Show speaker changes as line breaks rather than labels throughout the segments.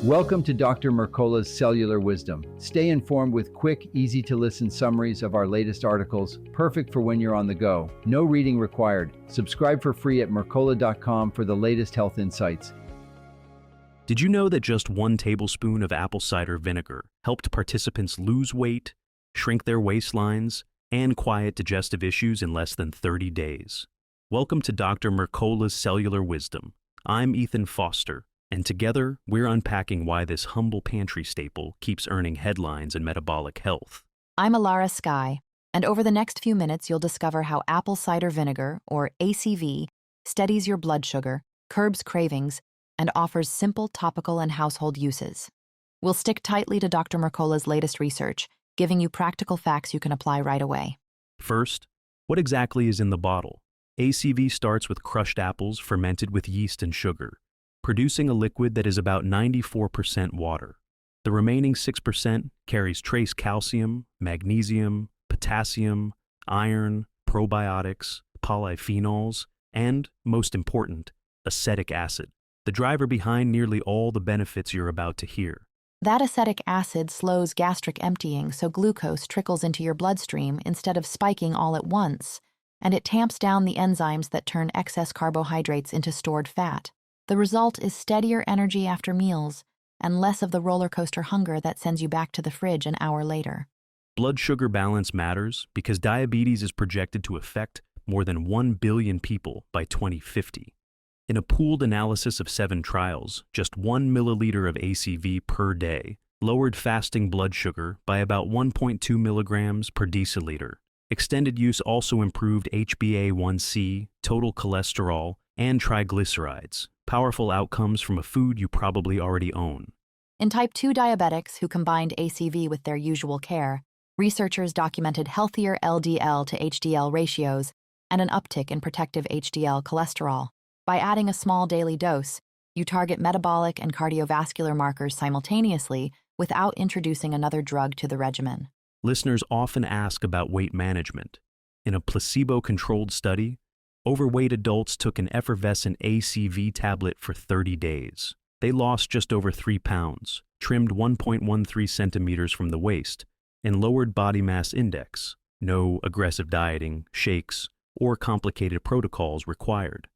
Welcome to Dr. Mercola's Cellular Wisdom. Stay informed with quick, easy-to-listen summaries of our latest articles, perfect for when you're on the go. No reading required. Subscribe for free at mercola.com for the latest health insights.
Did you know that just 1 tablespoon of apple cider vinegar helped participants lose weight, shrink their waistlines, and quiet digestive issues in less than 30 days? Welcome to Dr. Mercola's Cellular Wisdom. I'm Ethan Foster, and together we're unpacking why this humble pantry staple keeps earning headlines in metabolic health.
I'm Alara Skye, and over the next few minutes you'll discover how apple cider vinegar, or ACV, steadies your blood sugar, curbs cravings, and offers simple topical and household uses. We'll stick tightly to Dr. Mercola's latest research, giving you practical facts you can apply right away.
First, what exactly is in the bottle? ACV starts with crushed apples fermented with yeast and sugar, producing a liquid that is about 94% water. The remaining 6% carries trace calcium, magnesium, potassium, iron, probiotics, polyphenols, and, most important, acetic acid, the driver behind nearly all the benefits you're about to hear.
That acetic acid slows gastric emptying so glucose trickles into your bloodstream instead of spiking all at once, and it tamps down the enzymes that turn excess carbohydrates into stored fat. The result is steadier energy after meals and less of the roller coaster hunger that sends you back to the fridge an hour later.
Blood sugar balance matters because diabetes is projected to affect more than 1 billion people by 2050. In a pooled analysis of 7 trials, just 1 milliliter of ACV per day lowered fasting blood sugar by about 1.2 milligrams per deciliter. Extended use also improved HbA1c, total cholesterol, and triglycerides, powerful outcomes from a food you probably already own.
In type 2 diabetics who combined ACV with their usual care, researchers documented healthier LDL to HDL ratios and an uptick in protective HDL cholesterol. By adding a small daily dose, you target metabolic and cardiovascular markers simultaneously without introducing another drug to the regimen.
Listeners often ask about weight management. In a placebo-controlled study, overweight adults took an effervescent ACV tablet for 30 days. They lost just over 3 pounds, trimmed 1.13 centimeters from the waist, and lowered body mass index. No aggressive dieting, shakes, or complicated protocols required.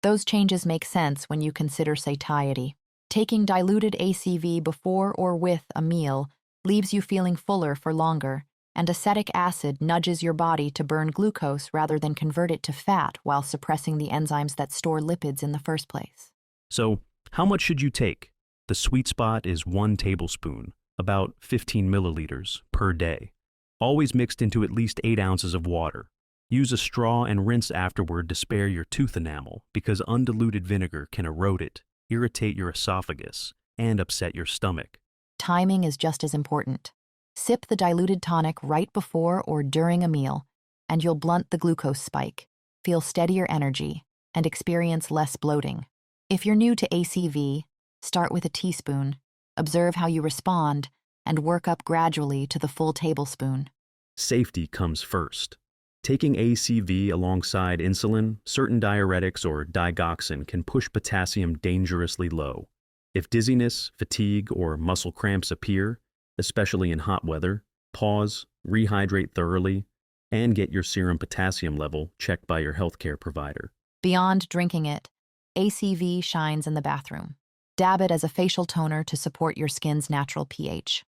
Those changes make sense when you consider satiety. Taking diluted ACV before or with a meal leaves you feeling fuller for longer, and acetic acid nudges your body to burn glucose rather than convert it to fat while suppressing the enzymes that store lipids in the first place.
So, how much should you take? The sweet spot is 1 tablespoon, about 15 milliliters, per day, always mixed into at least 8 ounces of water. Use a straw and rinse afterward to spare your tooth enamel because undiluted vinegar can erode it, irritate your esophagus, and upset your stomach.
Timing is just as important. Sip the diluted tonic right before or during a meal, and you'll blunt the glucose spike, feel steadier energy, and experience less bloating. If you're new to ACV, start with a teaspoon, observe how you respond, and work up gradually to the full tablespoon.
Safety comes first. Taking ACV alongside insulin, certain diuretics, or digoxin can push potassium dangerously low. If dizziness, fatigue, or muscle cramps appear, especially in hot weather, pause, rehydrate thoroughly, and get your serum potassium level checked by your healthcare provider.
Beyond drinking it, ACV shines in the bathroom. Dab it as a facial toner to support your skin's natural pH.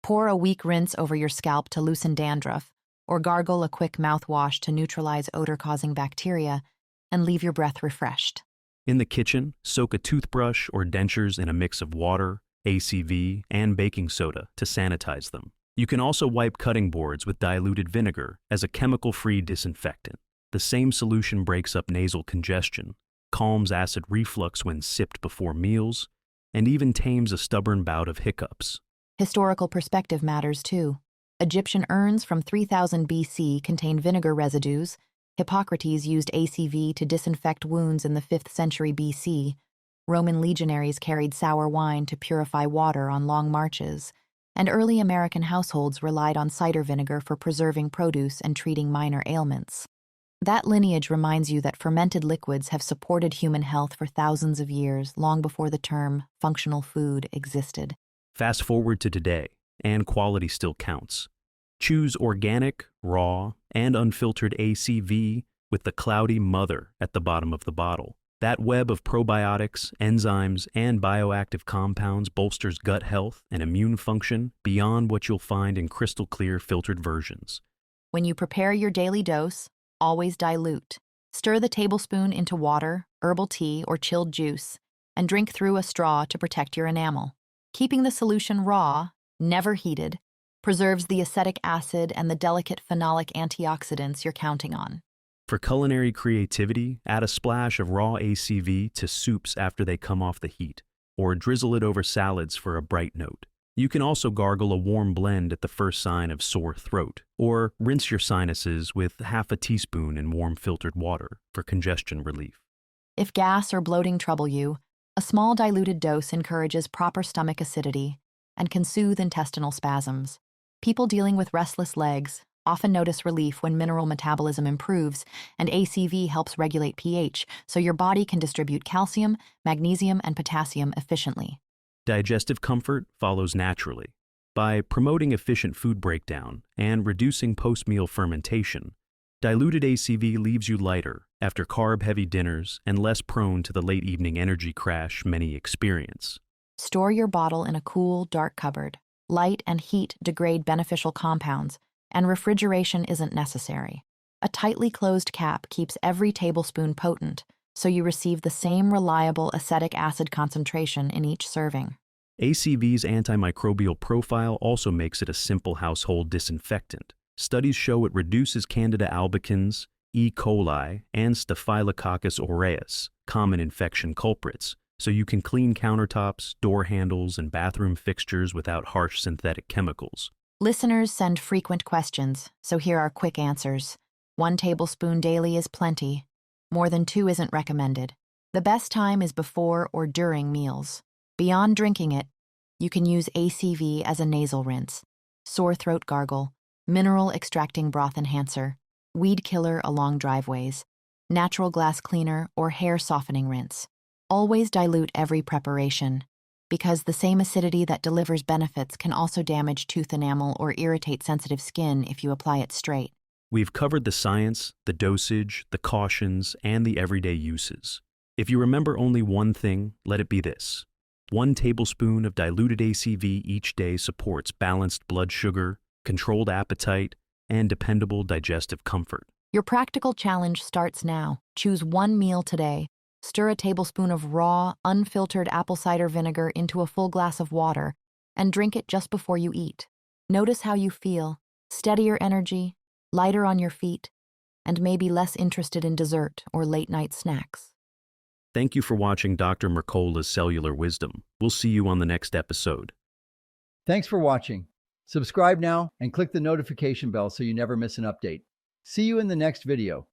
Pour a weak rinse over your scalp to loosen dandruff, or gargle a quick mouthwash to neutralize odor-causing bacteria, and leave your breath refreshed.
In the kitchen, soak a toothbrush or dentures in a mix of water, ACV, and baking soda to sanitize them. You can also wipe cutting boards with diluted vinegar as a chemical-free disinfectant. The same solution breaks up nasal congestion, calms acid reflux when sipped before meals, and even tames a stubborn bout of hiccups.
Historical perspective matters too. Egyptian urns from 3000 BC contain vinegar residues. Hippocrates used ACV to disinfect wounds in the 5th century BC. Roman legionaries carried sour wine to purify water on long marches, and early American households relied on cider vinegar for preserving produce and treating minor ailments. That lineage reminds you that fermented liquids have supported human health for thousands of years, long before the term functional food existed.
Fast forward to today, and quality still counts. Choose organic, raw, and unfiltered ACV with the cloudy mother at the bottom of the bottle. That web of probiotics, enzymes, and bioactive compounds bolsters gut health and immune function beyond what you'll find in crystal clear filtered versions.
When you prepare your daily dose, always dilute. Stir the tablespoon into water, herbal tea, or chilled juice, and drink through a straw to protect your enamel. Keeping the solution raw, never heated, preserves the acetic acid and the delicate phenolic antioxidants you're counting on.
For culinary creativity, add a splash of raw ACV to soups after they come off the heat, or drizzle it over salads for a bright note. You can also gargle a warm blend at the first sign of sore throat, or rinse your sinuses with half a teaspoon in warm filtered water for congestion relief.
If gas or bloating trouble you, a small diluted dose encourages proper stomach acidity and can soothe intestinal spasms. People dealing with restless legs often notice relief when mineral metabolism improves, and ACV helps regulate pH so your body can distribute calcium, magnesium, and potassium efficiently.
Digestive comfort follows naturally. By promoting efficient food breakdown and reducing post-meal fermentation, diluted ACV leaves you lighter after carb-heavy dinners and less prone to the late evening energy crash many experience.
Store your bottle in a cool, dark cupboard. Light and heat degrade beneficial compounds, and refrigeration isn't necessary. A tightly closed cap keeps every tablespoon potent, so you receive the same reliable acetic acid concentration in each serving.
ACV's antimicrobial profile also makes it a simple household disinfectant. Studies show it reduces Candida albicans, E. coli, and Staphylococcus aureus, common infection culprits, so you can clean countertops, door handles, and bathroom fixtures without harsh synthetic chemicals.
Listeners send frequent questions, so here are quick answers. 1 tablespoon daily is plenty. More than 2 isn't recommended. The best time is before or during meals. Beyond drinking it, you can use ACV as a nasal rinse, sore throat gargle, mineral extracting broth enhancer, weed killer along driveways, natural glass cleaner, or hair softening rinse. Always dilute every preparation, because the same acidity that delivers benefits can also damage tooth enamel or irritate sensitive skin if you apply it straight.
We've covered the science, the dosage, the cautions, and the everyday uses. If you remember only one thing, let it be this. 1 tablespoon of diluted ACV each day supports balanced blood sugar, controlled appetite, and dependable digestive comfort.
Your practical challenge starts now. Choose 1 meal today. Stir a tablespoon of raw, unfiltered apple cider vinegar into a full glass of water and drink it just before you eat. Notice how you feel. Steadier energy, lighter on your feet, and maybe less interested in dessert or late-night snacks.
Thank you for watching Dr. Mercola's Cellular Wisdom. We'll see you on the next episode.
Thanks for watching. Subscribe now and click the notification bell so you never miss an update. See you in the next video.